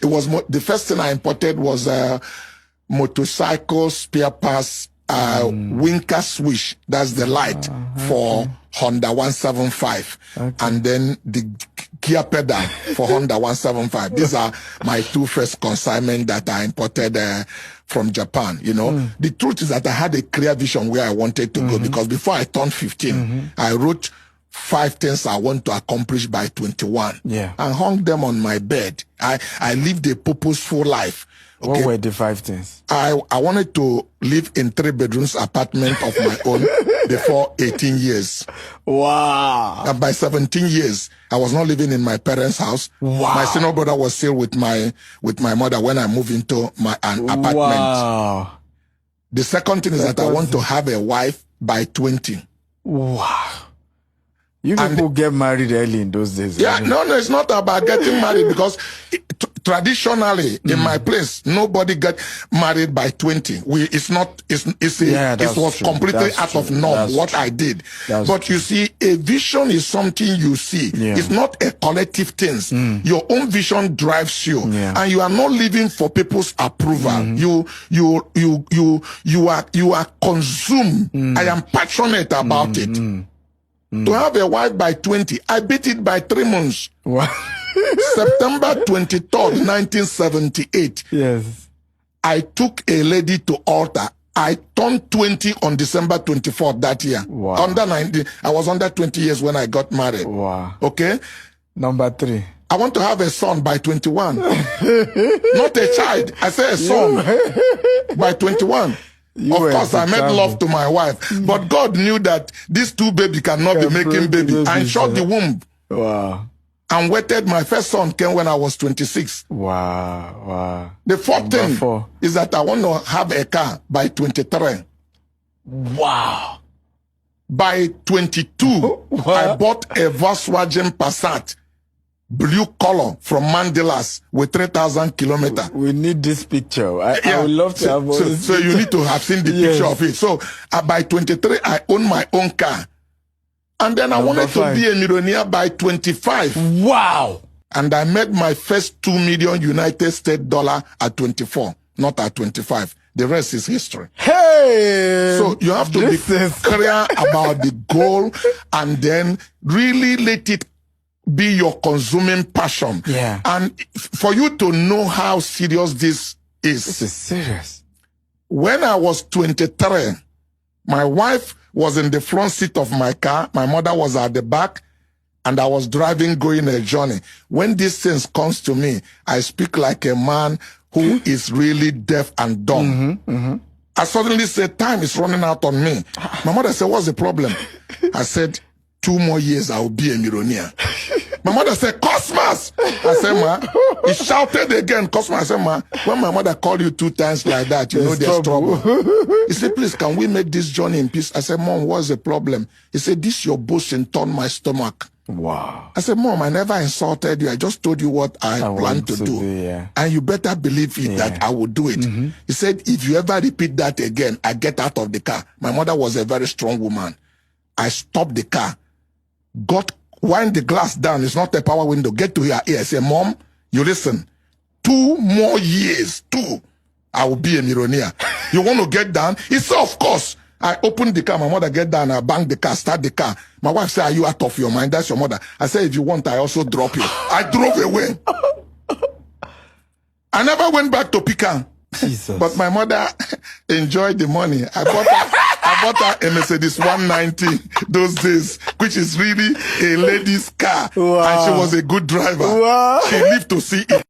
It was the first thing I imported was motorcycle spare parts, Winker switch. That's the light for Honda 175, and then the gear pedal for Honda 175. These are my two first consignment that I imported from Japan. You know, the truth is that I had a clear vision where I wanted to go, because before I turned 15, I wrote 5 things I want to accomplish by 21. Yeah. And hung them on my bed. I lived a purposeful life. Okay? What were the 5 things? I wanted to live in 3 bedrooms apartment of my own before 18 years. Wow. And by 17 years, I was not living in my parents' house. Wow. My senior brother was still with my mother when I moved into an apartment. Wow. The second thing is that I want to have a wife by 20. Wow. You people get married early in those days. Yeah, no, it's not about getting married, because traditionally in my place, nobody get married by 20. It was completely out of norm what I did. But you see, a vision is something you see. Yeah. It's not a collective thing. Your own vision drives you, and you are not living for people's approval. You are consumed. I am passionate about it. To have a wife by 20, I beat it by 3 months. Wow. September 23rd, 1978. Yes. I took a lady to altar. I turned 20 on December 24th that year. Wow. Under 19. I was under 20 years when I got married. Wow. Okay? Number 3. I want to have a son by 21. Not a child. I say a son by 21. Of course, I made love to my wife, but God knew that these 2 babies cannot be making baby, and shut the womb. Wow. And waited. My first son came when I was 26. Wow. Wow. The fourth thing is that I want to have a car by 23. Wow. By 22, I bought a Volkswagen Passat, blue color, from Mandelas with 3,000 kilometers. We need this picture. I would love to have all this. So you need to have seen the picture of it. So by 23, I own my own car. And then I wanted to be a millionaire by 25. Wow. And I made my first $2 million United States dollar at 24, not at 25. The rest is history. Hey! So you have to be clear about the goal, and then really let it be your consuming passion. Yeah. And for you to know how serious this is. This is serious. When I was 23, my wife was in the front seat of my car. My mother was at the back, and I was driving, going a journey. When this thing comes to me, I speak like a man who is really deaf and dumb. I suddenly said, time is running out on me. My mother said, what's the problem? I said, 2 more years, I will be a millionaire. My mother said, Cosmas! I said, ma. He shouted again, Cosmas. I said, ma, when my mother called you 2 times like that, you know there's trouble. He said, please, can we make this journey in peace? I said, Mom, what's the problem? He said, this your boasting turned my stomach. Wow. I said, Mom, I never insulted you. I just told you what I plan to do. And you better believe it that I will do it. He said, if you ever repeat that again, I get out of the car. My mother was a very strong woman. I stopped the car, wind the glass down. It's not a power window. Get to her ear. I say, Mom, you listen. 2 more years, 2, I will be a millionaire. You want to get down? He said, of course. I opened the car. My mother get down. I bang the car, start the car. My wife said, are you out of your mind? That's your mother. I said, if you want, I also drop you. I drove away. I never went back to pick her. Jesus. But my mother enjoyed the money. I bought her a Mercedes 190 those days, which is really a lady's car. Wow. And she was a good driver. Wow. She lived to see it.